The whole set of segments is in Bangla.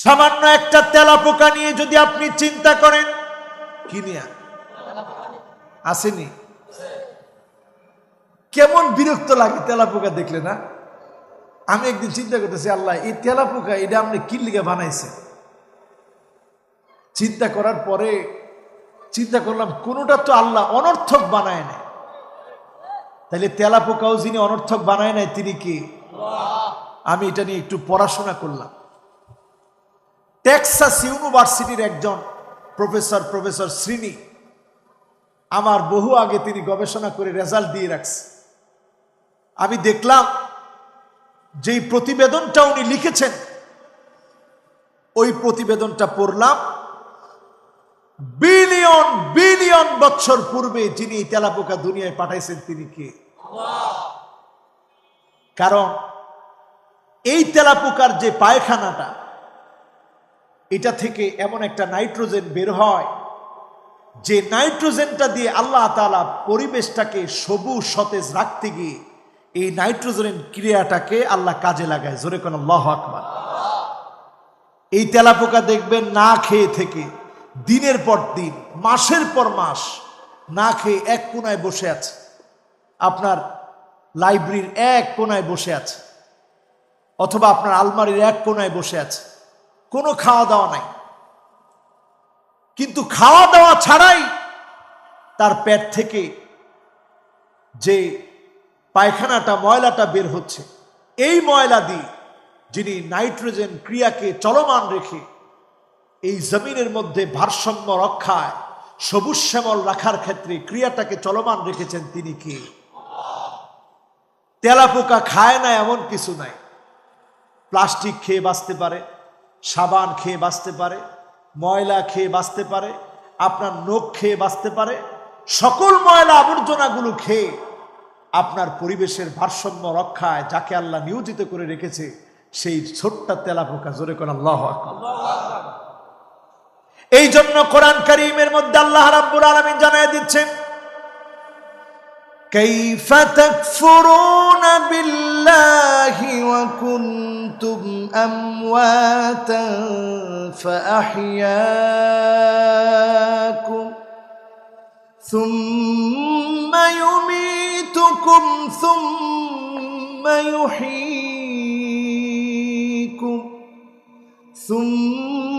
সামান্য একটা তেলাপোকা নিয়ে যদি আপনি চিন্তা করেন, কি নিয়ে আসেনি, কেমন বিরক্ত লাগে তেলাপোকা দেখলে না? আমি একদিন চিন্তা করতেছি, আল্লাহ এই তেলাপোকা এটা আপনি কি লিগে বানাইছে। চিন্তা করার পরে চিন্তা করলাম কোনোটা তো আল্লাহ অনর্থক বানায় না, তাহলে তেলাপোকাও যিনি অনর্থক বানায় নাই তিনি কি? আমি এটা নিয়ে একটু পড়াশোনা করলাম। টেক্সাস ইউনিভার্সিটির একজন প্রফেসর শ্রীনি, আমার বহু আগে তিনি গবেষণা করে রেজাল্ট দিয়ে রাখছে। আমি দেখলাম যেই প্রতিবেদনটা উনি লিখেছেন, ওই প্রতিবেদনটা পড়লাম, বিলিয়ন বিলিয়ন বছর পূর্বে যিনি তেলাপোকা দুনিয়ায় পাঠাইছেন তিনি কে? কারণ এই তেলাপোকার যে পায়খানাটা, এটা থেকে এমন একটা নাইট্রোজেন বের হয় যে নাইট্রোজেনটা দিয়ে আল্লাহ তাআলা পরিবেশটাকে সবুজ সতেজ রাখতে গিয়ে এই নাইট্রোজেন ক্রিয়াটাকে আল্লাহ কাজে লাগায়। জোরে কোন আল্লাহু আকবার। এই তেলাপোকা দেখবেন না খেয়ে থেকে দিনের পর দিন, মাসের পর মাস না খেয়ে এক কোনায় বসে আছে, আপনার লাইব্রেরির এক কোনায় বসে আছে, অথবা আপনার আলমারির এক কোনায় বসে আছে, কোনো খাওয়া দাওয়া নাই। কিন্তু খাওয়া দাওয়া ছাড়াই তার পেট থেকে যে পায়খানাটা, ময়লাটা বের হচ্ছে, এই ময়লা দিয়ে যিনি নাইট্রোজেন ক্রিয়াকে চলমান রেখে এই জমিনের মধ্যে ভারসাম্য রক্ষায়, সবুজ শ্যামল রাখার ক্ষেত্রে ক্রিয়াটাকে চলমান রেখেছেন তিনি কে? তেলাপোকা খায় না এমন কিছু নাই। প্লাস্টিক খেয়ে বাঁচতে পারে, সাবান খেয়ে বাঁচতে পারে, ময়লা খেয়ে বাঁচতে পারে, আপনার নখ খেয়ে বাঁচতে পারে। সকল ময়লা আবর্জনাগুলো খেয়ে আপনার পরিবেশের ভারসাম্য রক্ষায় যাকে আল্লাহ নিয়োজিত করে রেখেছে, সেই ছোট্ট তেলাপোকা। জোরে কোন আল্লাহু আকবার। এই জন্য কোরআন কারীমের মধ্যে আল্লাহ রাব্বুল আলামিন জানায় দিচ্ছেন, কাইফা তাকফুরুনা বিল্লাহি ওয়া কুনতুম আমওয়াতান ফাআহইয়াকুম সুম্মা ইউমীতুকুম সুম্মা ইউহয়ীকুম সুম্মা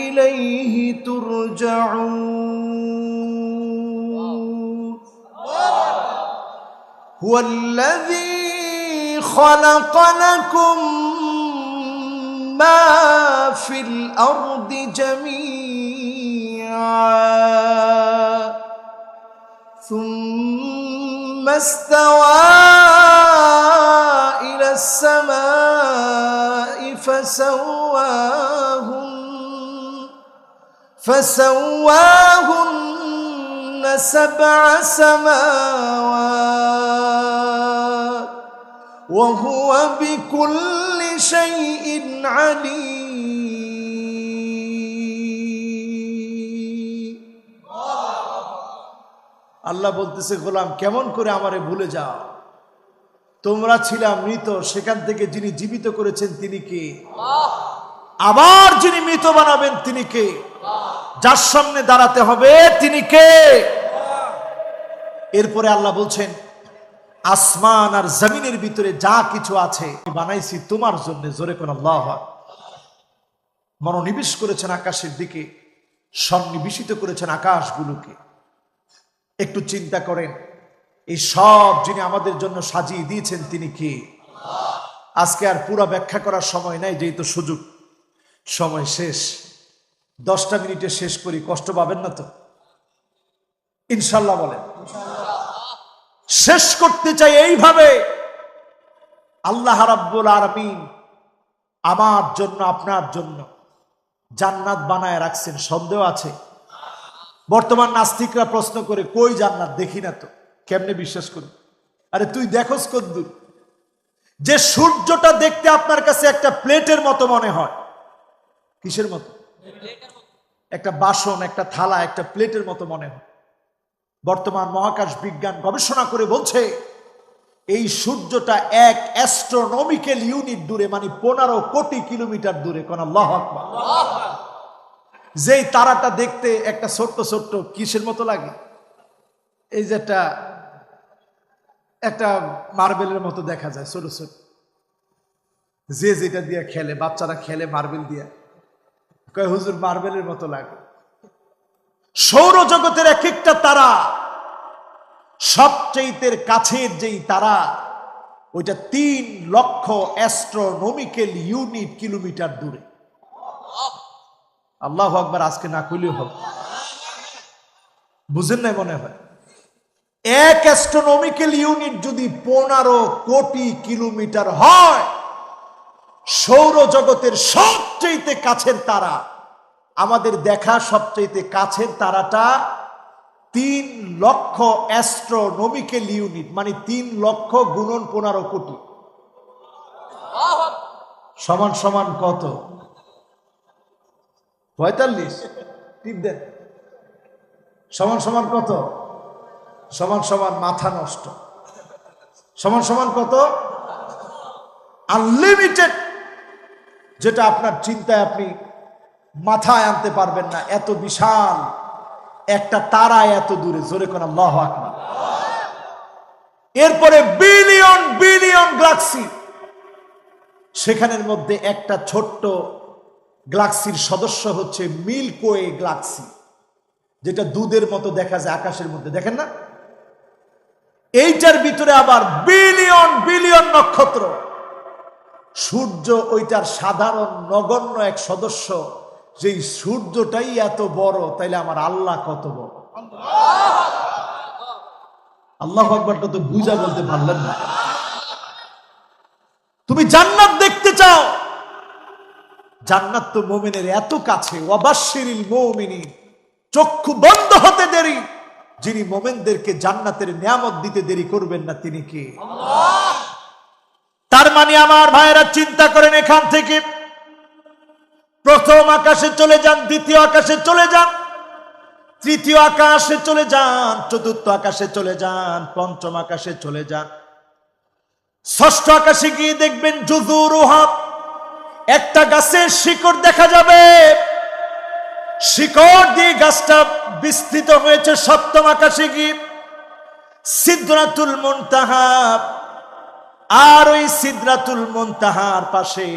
ইলাইহি তুরজাউন। হুয়াল্লাযী খালাকা লাকুম মা ফিল আরদি জামিআ সুম্মা ইসতাওয়া ইলাস সামাই فسواهن سبع سماوات وهو بكل شيء عليم। আল্লাহ বলতেছে, গোলাম কেমন করে আমারে ভুলে যাও? তোমরা ছিলা মৃত, সেখান থেকে যিনি জীবিত করেছেন তিনি কে? আবার যিনি মৃত বানাবেন তিনি কে? যার সামনে দাঁড়াতে হবে তিনি কে? এরপরে আল্লাহ বলছেন, আসমান আর জমিনের ভিতরে যা কিছু আছে বানাইছি তোমার জন্য। জোরে কোন আল্লাহু আকবার। মনোনিবেশ করেছেন আকাশের দিকে, সন্নিবেশিত করেছেন আকাশগুলোকে। একটু চিন্তা করেন, এই সব যিনি আমাদের জন্য সাজিয়ে দিয়েছেন তিনি কে? আজকে আর পুরো ব্যাখ্যা করার সময় নাই, যেহেতু সুযোগ, সময় শেষ। 10টা মিনিটে শেষ করি, কষ্ট পাবেন না তো? ইনশাল্লাহ বলেন। শেষ করতে চাই এইভাবে, আল্লাহ রাব্বুল আলামিন আমার জন্য, আপনার জন্য জান্নাত বানায় রাখছেন। সন্দেহ আছে? বর্তমান নাস্তিকরা প্রশ্ন করে, কই জান্নাত? দেখি না তো, কেমনে বিশ্বাস করি? আরে তুই দেখোস কদ্দুর? যে সূর্যটা দেখতে আপনার কাছে একটা প্লেটের মতো মনে হয়। কিসের মতো? একটা বাসন, একটা থালা, একটা প্লেটের মতো মনে হয়। বর্তমান মহাকাশ বিজ্ঞান গবেষণা করে বলছে, এই সূর্যটা এক অ্যাস্ট্রোনমিক্যাল ইউনিট দূরে, মানে 15 কোটি কিলোমিটার দূরে। কোন আল্লাহু আকবার। যেই তারাটা দেখতে একটা ছোট্ট ছোট্ট কিসের মতো লাগে, এই যে একটা মার্বেলের মতো দেখা যায়, ছোট ছোট। যে যেটা দিয়ে খেলে, বাচ্চারা খেলে মার্বেল দিয়ে, কয় হুজুর মার্বেলের মতো লাগে। সৌরজগতের এক একটা তারা, সবচেয়ে কাছের যেই তারা, ওইটা 3 লক্ষ অ্যাস্ট্রোনমিক্যাল ইউনিট কিলোমিটার দূরে। আল্লাহু আকবার। আজকে না কইলেও হবে, বুঝেন নাই মনে হয়। এক অ্যাস্ট্রোনমিক্যাল ইউনিট যদি 15 কোটি কিলোমিটার হয়, সৌরজগতের সবচেয়ে কাছের তারা, আমাদের দেখা সবচেয়ে কাছের তারাটা 3 লক্ষ অ্যাস্ট্রোনমিক্যাল ইউনিট, মানে 3 লক্ষ গুণন 15 কোটি সমান সমান কত? 45। টিপ দেন। সমান সমান কত? সমান সমান মাথা নষ্ট। সমান সমান কত? আনলিমিটেড, যেটা আপনার চিন্তায় আপনি মাথায় আনতে পারবেন না। এত বিশাল একটা তারা, এত দূরে। জোরে কোন আল্লাহু আকবার। এরপরে বিলিয়ন বিলিয়ন গ্যালাক্সি, সেখানের মধ্যে একটা ছোট্ট গ্যালাক্সির সদস্য হচ্ছে মিল্কি ওয়ে গ্যালাক্সি, যেটা দুধের মতো দেখা যায় আকাশের মধ্যে, দেখেন না? এইটার ভিতরে আবার বিলিয়ন বিলিয়ন নক্ষত্র। সূর্য ওইটার সাধারণ নগণ্য এক সদস্য। যেই সূর্যটাই এত বড়, তাইলে আমার আল্লাহ কত বড়। আল্লাহু আকবারটা তো বুঝা বলতে পারলেন না। তুমি জান্নাত দেখতে চাও, জান্নাত তো মুমিনের এত কাছে। ওয়াবাশশিরিল মুমিনিন, চক্ষু বন্ধ হতে দেরি। যিনি মুমিনদেরকে জান্নাতের নিয়ামত দিতে দেরি করবেন না, তিনি কে? আল্লাহ। তার মানে আমার ভাইয়েরা চিন্তা করেন, এখান থেকে প্রথম আকাশে চলে যান, দ্বিতীয় আকাশে চলে যান, তৃতীয় আকাশে চলে যান, চতুর্থ আকাশে চলে যান, পঞ্চম আকাশে চলে যান, ষষ্ঠ আকাশে গিয়ে দেখবেন জুযুরুহা, একটা গাছের শিকড় দেখা যাবে। শিকড় দিয়ে গাছটা বিস্তৃত হয়েছে। সপ্তম আকাশে গিয়ে সিদরাতুল মুনতাহা, আর ওই সিদরাতুল মুনতাহার পাশে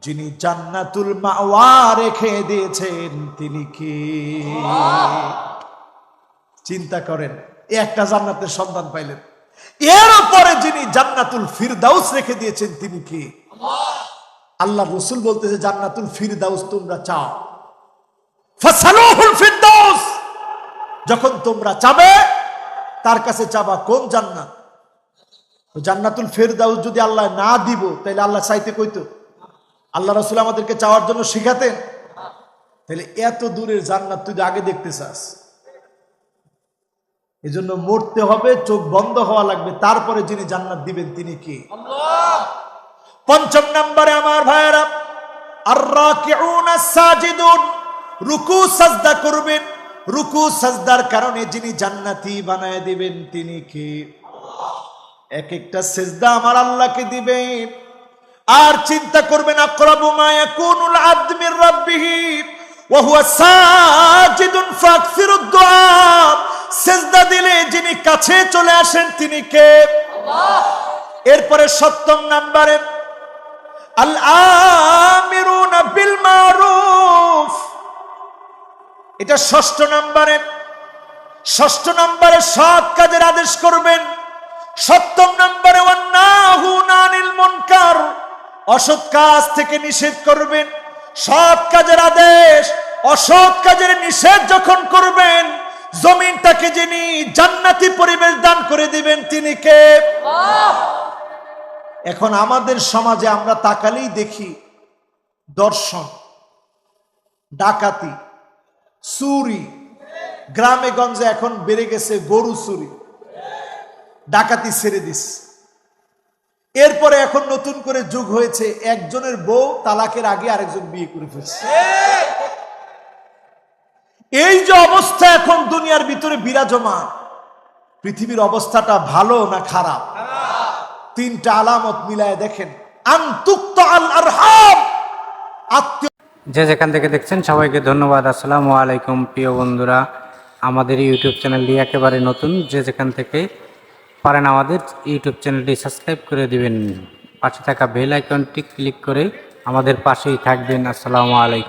যিনি জান্নাতুল মাওয়া রেখে দিয়েছেন, তিনি কে? চিন্তা করেন, একটা জান্নাতের সন্ধান পাইলেন। এর উপরে যিনি জান্নাতুল ফিরদাউস রেখে দিয়েছেন, তিনি কে? আল্লাহ রাসূল বলতেছে, জান্নাতুল ফিরদাউস তোমরা চাও, ফাসালুহুল ফিরদাউস, যখন তোমরা চাবে তার কাছে চাবা কোন জান্নাত। তো জান্নাতুল ফিরদাউস যদি আল্লাহ না দিব, তাহলে আল্লাহ চাইতে কইতো? আল্লাহ রাসূল আমাদেরকে চাওয়ার জন্য শিখাতেন? তাহলে এত দূরের জান্নাত তুই আগে দেখতে চাস, এজন্য মরতে হবে, চোখ বন্ধ হওয়া লাগবে, তারপরে যিনি জান্নাত দিবেন তিনি কে? আল্লাহ। পঞ্চম নম্বরে আমার ভাইয়েরা, আর রাকিউনা সাজিদুন, রুকু সাজদা করবেন। রুকু সাজদার কারণে যিনি জান্নাতি বানায় দিবেন, তিনি কে? এক একটা সিজদা আমার আল্লাহকে দিবে। আর চিন্তা করবেন, আকরাবু মা ইয়াকুনুল আবদু মির রাব্বিহি ওয়া হুয়া সাজিদুন ফাকসিরুদ দুআ, সিজদা দিলে যিনি কাছে চলে আসেন, তিনি কে? আল্লাহ। এরপরে সপ্তম নম্বরে, আল আমিরুনা বিল মারুফ, এটা ষষ্ঠ নম্বরে। ষষ্ঠ নম্বরে সৎ কাজের আদেশ করবেন। সপ্তম নম্বরে ওয়ান্নাহুনা আনিল মুনকার, অসৎ কাজ থেকে নিষেধ করবেন। সৎ কাজের আদেশ, অসৎ কাজের নিষেধ যখন করবেন, জমিনটাকে যিনি জান্নাতি পরিবেশ দান করে দিবেন, তিনি কে? আল্লাহ। এখন আমাদের সমাজে আমরা তাকালেই দেখি দর্শন, ডাকাতি, চুরি। গ্রামে গঞ্জে এখন বেড়ে গেছে গরু চুরি, ডাকাতি ছেড়ে দিস। এরপরে এখন নতুন করে যুগ হয়েছে, একজনের বউ তালাকের আগে আরেকজন বিয়ে করে ফেলছে। এই যে অবস্থা এখন দুনিয়ার ভিতরে বিরাজমান, পৃথিবীর অবস্থাটা ভালো না খারাপ? তিনটা আলামত মিলায় দেখেন। আন তুক্তা আল আরহাম, আত্মীয়। যে যেখান থেকে দেখছেন সবাইকে ধন্যবাদ। আসসালামু আলাইকুম প্রিয় বন্ধুরা, আমাদের ইউটিউব চ্যানেলটি একেবারে নতুন। যে যেখান থেকে পারেন আমাদের ইউটিউব চ্যানেলটি সাবস্ক্রাইব করে দিবেন, পাশে থাকা বেল আইকনটি ক্লিক করে আমাদের পাশেই থাকবেন। আসসালামু আলাইকুম।